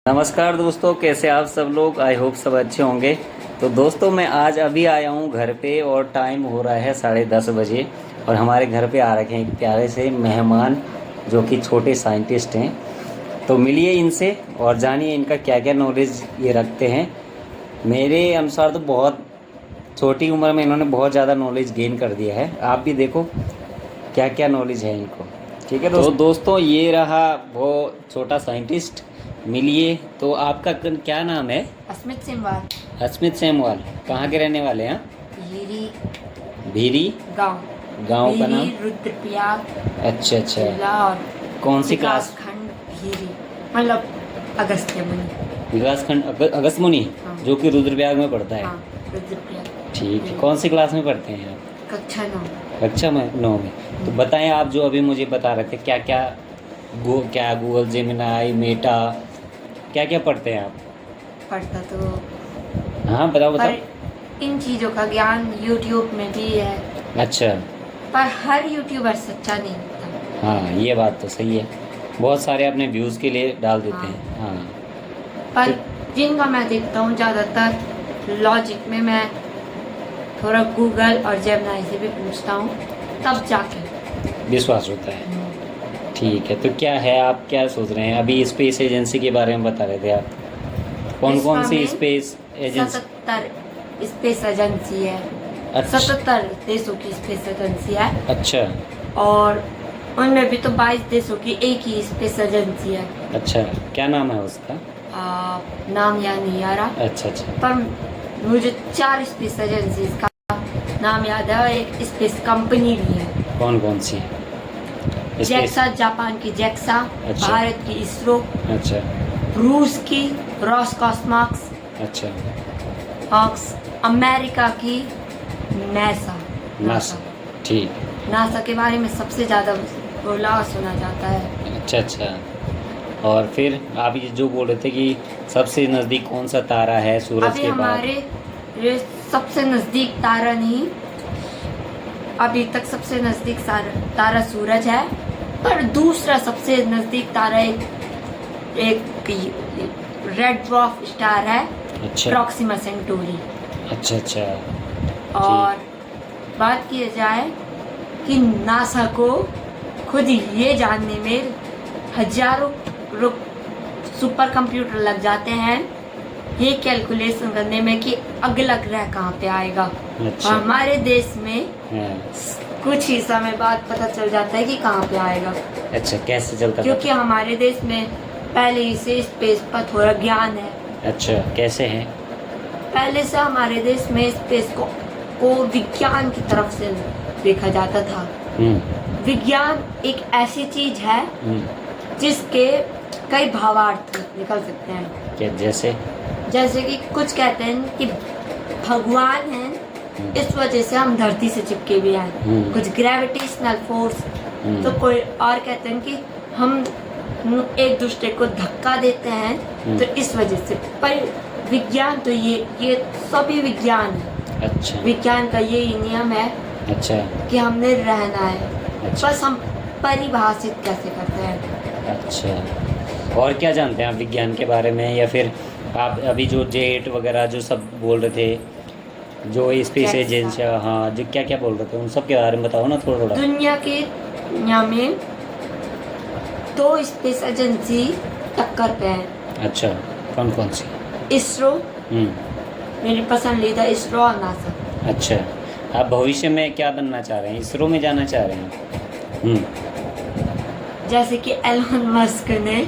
नमस्कार दोस्तों, कैसे आप सब लोग। आई होप सब अच्छे होंगे। तो दोस्तों मैं आज अभी आया हूँ घर पे और टाइम हो रहा है 10:30 बजे और हमारे घर पे आ रखे हैं एक प्यारे से मेहमान जो कि छोटे साइंटिस्ट हैं। तो मिलिए इनसे और जानिए इनका क्या क्या नॉलेज ये रखते हैं। मेरे अनुसार तो बहुत छोटी उम्र में इन्होंने बहुत ज़्यादा नॉलेज गेन कर दिया है। आप भी देखो क्या क्या नॉलेज है इनको। ठीक है दोस्तों ये रहा वो छोटा साइंटिस्ट। मिलिए। तो आपका क्या नाम है? अस्मित सेमवाल। अस्मित सेमवाल। कहाँ के रहने वाले हैं? भीरी भीरी गांव। गांव का नाम? रुद्रप्रयाग। अच्छा जिला और कौन सी क्लास? खंड भीरी, मतलब अगस्त्य मुनि। विकास खंड अगस्त मुनि। हाँ। जो कि रुद्रप्रयाग में पढ़ता है। हाँ, रुद्रप्रयाग। ठीक है। कौन सी क्लास में पढ़ते हैं आप? कक्षा 9। कक्षा में 9 में। तो बताएं आप जो अभी मुझे बता रहे थे क्या क्या क्या गूगल जेमिनाई मेटा क्या क्या पढ़ते हैं आप? पढ़ता तो हाँ बताओ पर इन चीज़ों का ज्ञान यूट्यूब में भी है। अच्छा। पर हर यूट्यूबर सच्चा नहीं होता। हाँ ये बात तो सही है। बहुत सारे अपने व्यूज़ के लिए डाल देते हैं। हाँ पर जिनका मैं देखता हूँ ज़्यादातर लॉजिक में, मैं थोड़ा गूगल और जेमिनाई से भी पूछता हूँ तब जाके विश्वास होता है। ठीक है। तो क्या है, आप क्या सोच रहे हैं? अभी स्पेस एजेंसी के बारे में बता रहे थे आप। कौन कौन सी स्पेस एजेंसी? 77 स्पेस एजेंसी है। अच्छा। 77 देशों की स्पेस एजेंसी है। अच्छा। और उनमें भी तो 22 देशों की एक ही स्पेस एजेंसी है। अच्छा, क्या नाम है उसका? नाम याद नहीं आ रहा। अच्छा। पर मुझे 4 स्पेस एजेंसी का नाम याद है और एक स्पेस कंपनी भी है। कौन कौन सी? जैक्सा, जापान की जैक्सा। अच्छा। भारत की इसरो। अच्छा। रूस की रॉसकॉस्मॉस। अच्छा। अमेरिका की नासा। ठीक। नासा के बारे में सबसे ज़्यादा बोला सुना जाता है। अच्छा। और फिर आप ये जो बोल रहे थे कि सबसे नज़दीक कौन सा तारा है सूरज अभी के बाद? हमारे सबसे नज़दीक तारा नहीं, अभी तक सबसे नज़दीक तारा सूरज है। पर दूसरा सबसे नज़दीक तारा एक रेड ड्वार्फ स्टार है। अच्छा। Proxima Centauri. अच्छा। और बात की जाए कि नासा को खुद ये जानने में हजारों सुपर कंप्यूटर लग जाते हैं ये कैलकुलेशन करने में कि अगला ग्रह कहाँ पे आएगा। अच्छा। और हमारे देश में कुछ ही समय बाद पता चल जाता है कि कहाँ पे आएगा। अच्छा, कैसे चलता? क्योंकि हमारे देश में पहले ही से स्पेस पर थोड़ा ज्ञान है। अच्छा, कैसे है? पहले से हमारे देश में स्पेस को विज्ञान की तरफ से देखा जाता था। विज्ञान एक ऐसी चीज है जिसके कई भावार्थ निकल सकते हैं। क्या? जैसे कि कुछ कहते हैं कि भगवान है, इस वजह से हम धरती से चिपके भी हैं। कुछ ग्रेविटेशनल फोर्स। तो कोई और कहते हैं कि हम एक दूसरे को धक्का देते हैं तो इस वजह से। पर विज्ञान तो ये सभी विज्ञान है। अच्छा। विज्ञान का यही नियम है। अच्छा। कि हमने रहना है। अच्छा। बस हम परिभाषित कैसे करते हैं। अच्छा। और क्या जानते हैं आप विज्ञान के बारे में? या फिर आप अभी जो जेट वगैरह जो सब बोल रहे थे, जो स्पेस एजेंसी, हाँ, जो क्या क्या बोल रहे थे उन सब के बारे में बताओ ना थोड़ा। दुनिया में 2 स्पेस एजेंसी टक्कर पे हैं। अच्छा, कौन कौन सी? इसरो, मेरी पसंदीदा इसरो और नासा। अच्छा, आप भविष्य में क्या बनना चाह रहे हैं? इसरो में जाना चाह रहे हैं? जैसे कि एलन मस्क ने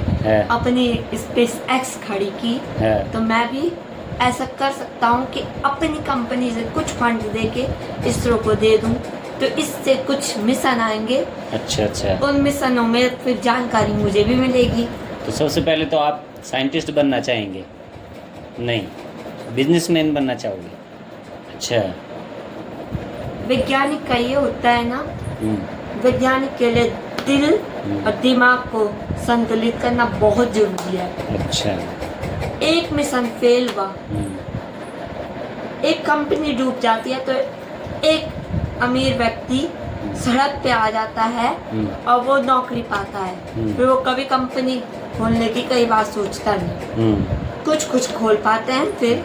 अपनी स्पेस एक्स खड़ी की तो मैं भी ऐसा कर सकता हूँ कि अपनी कंपनी से कुछ फंड देके इसरो को दे दूँ तो इससे कुछ मिशन आएंगे। अच्छा। उन मिशनों में फिर जानकारी मुझे भी मिलेगी। तो सबसे पहले तो आप साइंटिस्ट बनना चाहेंगे? नहीं, बिजनेसमैन बनना चाहोगे? अच्छा। वैज्ञानिक का ये होता है ना, वैज्ञानिक के लिए दिल और दिमाग को संतुलित करना बहुत जरूरी है। अच्छा। एक मिशन फेल हुआ, एक कंपनी डूब जाती है तो एक अमीर व्यक्ति सड़क पे आ जाता है और वो नौकरी पाता है। फिर वो कभी कंपनी खोलने की कई बार सोचता नहीं। कुछ खोल पाते हैं फिर,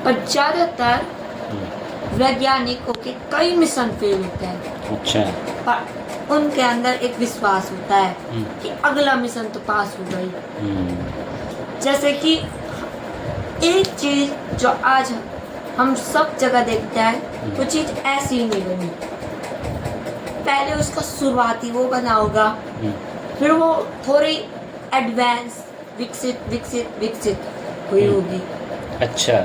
पर ज़्यादातर वैज्ञानिकों के कई मिशन फेल होते हैं। अच्छा। पर उनके अंदर एक विश्वास होता है कि अगला मिशन तो पास हो गई। जैसे कि एक चीज जो आज हम सब जगह देखते हैं, वो चीज ऐसी ही नहीं बनी। पहले उसका शुरुआती वो बना होगा, फिर वो थोड़ी एडवांस विकसित हुई होगी। अच्छा,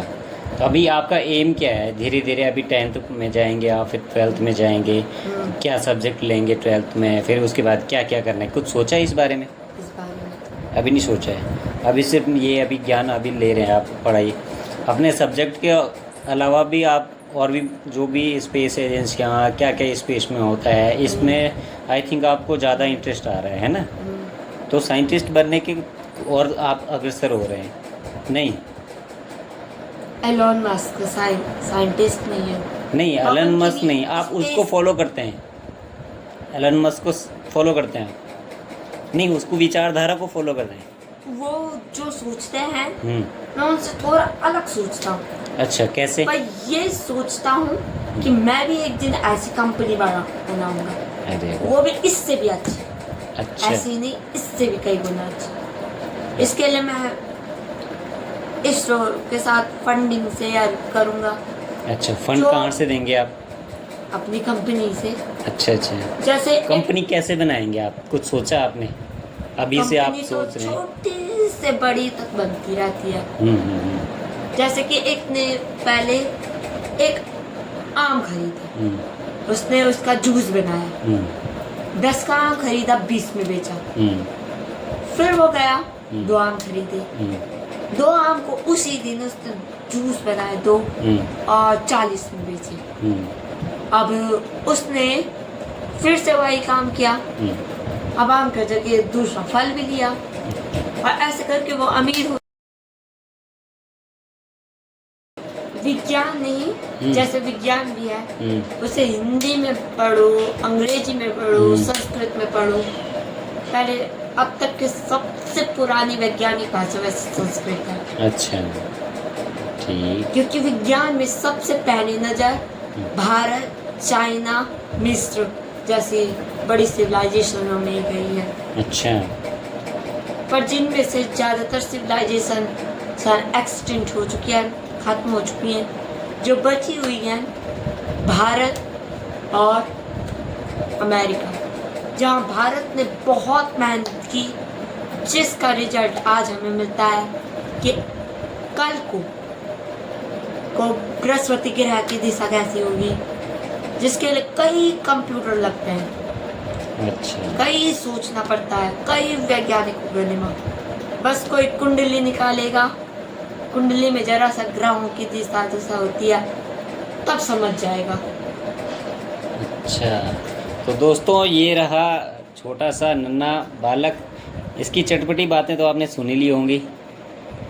तो अभी आपका एम क्या है? धीरे धीरे अभी 10th में जाएंगे आप, फिर 12th में जाएंगे, क्या सब्जेक्ट लेंगे 12th में, फिर उसके बाद क्या क्या करना है? कुछ सोचा है इस बारे में? इस बारे में अभी नहीं सोचा है। अभी सिर्फ ये अभी ज्ञान अभी ले रहे हैं आप, पढ़ाई। अपने सब्जेक्ट के अलावा भी आप और भी जो भी स्पेस एजेंसियाँ क्या क्या स्पेस में होता है, इसमें आई थिंक आपको ज़्यादा इंटरेस्ट आ रहा है ना? तो साइंटिस्ट बनने के और आप अग्रसर हो रहे हैं? नहीं, एलोन मस्क साइंटिस्ट नहीं है। नहीं एलन मस्क नहीं, आप उसको फॉलो करते हैं? एलन मस्क को फॉलो करते हैं? नहीं, उसको विचारधारा को फॉलो करते हैं। वो जो सोचते हैं मैं उनसे थोड़ा अलग सोचता हूँ। अच्छा, कैसे? पर ये सोचता हूँ कि मैं भी एक दिन ऐसी कंपनी बनाऊंगा, अरे वो भी इससे भी अच्छी। अच्छा, ऐसी नहीं, इससे भी कई गुना अच्छी। इसके लिए मैं इसरो के साथ फंडिंग से यार करूँगा। अच्छा, फंड कहाँ से देंगे आप? अपनी कंपनी से। अच्छा अच्छा, जैसे कंपनी कैसे बनाएंगे आप? कुछ सोचा आपने? अभी से आप सोच रहे हैं? छोटी से बड़ी तक बनती रहती है। जैसे कि एक ने पहले एक आम खरीदा, उसने उसका जूस बनाया, 10 का आम खरीदा, 20 में बेचा। फिर वो गया 2 आम खरीदे, 2 आम को उसी दिन उसने जूस बनाए 2 और 40 में बेचे। अब उसने फिर से वही काम किया, अब आम की जगह दूसरा फल भी लिया, और ऐसे करके वो अमीर हो। विज्ञान नहीं, जैसे विज्ञान भी है, उसे हिंदी में पढ़ो, अंग्रेजी में पढ़ो, संस्कृत में पढ़ो। पहले अब तक के सबसे पुरानी वैज्ञानिक भाषा वैसे संस्कृत है। अच्छा, ठीक। क्योंकि विज्ञान में सबसे पहली नजर भारत, चाइना, मिस्र जैसी बड़ी सिविलाइजेशनों में गई है। अच्छा, पर जिनमें से ज़्यादातर सिविलाइजेशन एक्सटिंक्ट हो चुकी है, खत्म हो चुकी हैं। जो बची हुई हैं भारत और अमेरिका, जहाँ भारत ने बहुत मेहनत की, जिसका रिजल्ट आज हमें मिलता है कि कल को बृहस्पति ग्रह की दिशा कैसी होगी, जिसके लिए कई कंप्यूटर लगते हैं। अच्छा, कई सोचना पड़ता है, कई वैज्ञानिकों के दिमाग। बस कोई कुंडली निकालेगा, कुंडली में जरा सा ग्रहों की दिशा होती है, तब समझ जाएगा। अच्छा, तो दोस्तों ये रहा छोटा सा नन्हा बालक। इसकी चटपटी बातें तो आपने सुनी ली होंगी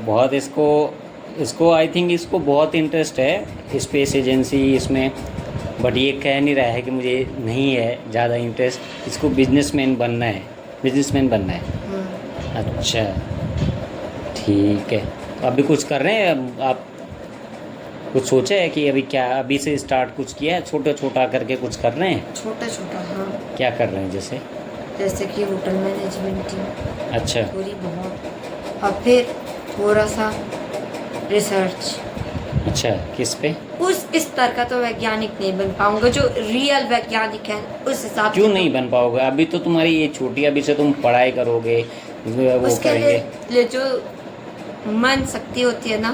बहुत। इसको आई थिंक इसको बहुत इंटरेस्ट है स्पेस एजेंसी इसमें, बट ये कह नहीं रहा है कि मुझे नहीं है ज़्यादा इंटरेस्ट। इसको बिजनेसमैन बनना है, बिजनेसमैन बनना है। अच्छा, ठीक है। तो अभी कुछ कर रहे हैं आप? कुछ सोचा है कि अभी क्या, अभी से स्टार्ट कुछ किया है? छोटा छोटा करके कुछ कर रहे हैं? छोटा छोटा, हाँ। क्या कर रहे हैं? जैसे कि होटल मैनेजमेंट की। अच्छा, थोड़ी बहुत, और फिर थोड़ा सा रिसर्च। अच्छा, किस पे? उस स्तर का तो वैज्ञानिक नहीं बन पाऊंगा जो रियल वैज्ञानिक है, उस हिसाब क्यों नहीं बन पाओगे? अभी तो तुम्हारी ये छोटी, अभी से तुम पढ़ाई करोगे, वो करेंगे। लिए जो मन शक्ति होती है ना,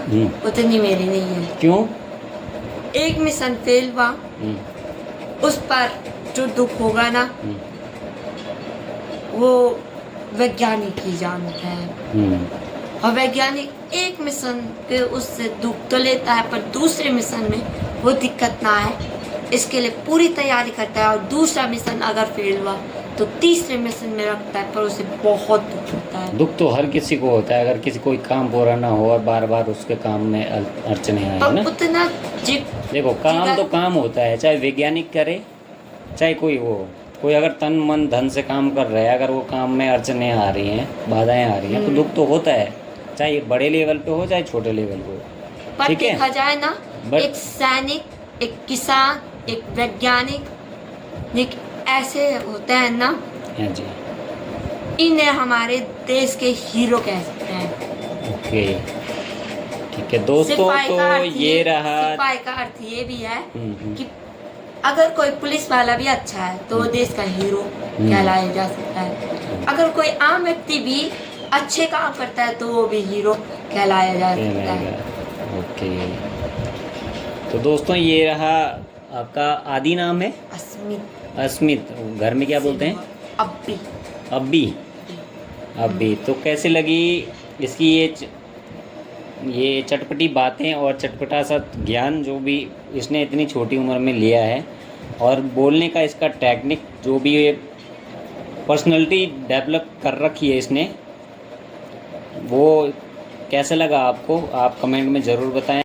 उतनी मेरी नहीं है। क्यों? एक मिशन फेल हुआ, उस पर जो दुख होगा ना, वो वैज्ञानिक ही जानते हैं। और वैज्ञानिक एक मिशन पे उससे दुख तो लेता है, पर दूसरे मिशन में वो दिक्कत ना आए इसके लिए पूरी तैयारी करता है। और दूसरा मिशन अगर फेल हुआ तो तीसरे मिशन में रखता है, पर उसे बहुत दुख होता है। दुख तो हर किसी को होता है, अगर किसी कोई काम पूरा ना हो और बार बार उसके काम में अड़चने आए ना। उतना देखो, काम तो काम होता है, चाहे वैज्ञानिक करे चाहे कोई हो, कोई अगर तन मन धन से काम कर रहा है, अगर वो काम में अड़चने आ रही हैं, बाधाएं आ रही हैं, तो दुख तो होता है, चाहे बड़े लेवल पे हो चाहे छोटे लेवल पे हो। पर ठीक है, देखा जाए ना, But- एक सैनिक, एक किसान, एक वैज्ञानिक, एक ऐसे होते हैं ना, हाँ जी, इन्हें हमारे देश के हीरो कह सकते हैं। ओके, ठीक है दोस्तों, सिपाही का तो अर्थ ये रहा। सिपाही का अर्थ ये भी है हम्म। कि अगर कोई पुलिस वाला भी अच्छा है तो वो देश का हीरो कहलाया जा सकता है। अगर कोई आम व्यक्ति भी अच्छे काम करता है तो वो भी हीरो कहलाया जा सकता है। ओके, तो दोस्तों ये रहा आपका आदि नाम है अस्मित, अस्मित, घर में क्या बोलते हैं? अब्बी। अब्बी। तो कैसे लगी इसकी ये चटपटी बातें और चटपटा सा ज्ञान जो भी इसने इतनी छोटी उम्र में लिया है, और बोलने का इसका टेक्निक जो भी ये पर्सनैलिटी डेवलप कर रखी है इसने, वो कैसे लगा आपको? आप कमेंट में ज़रूर बताएं।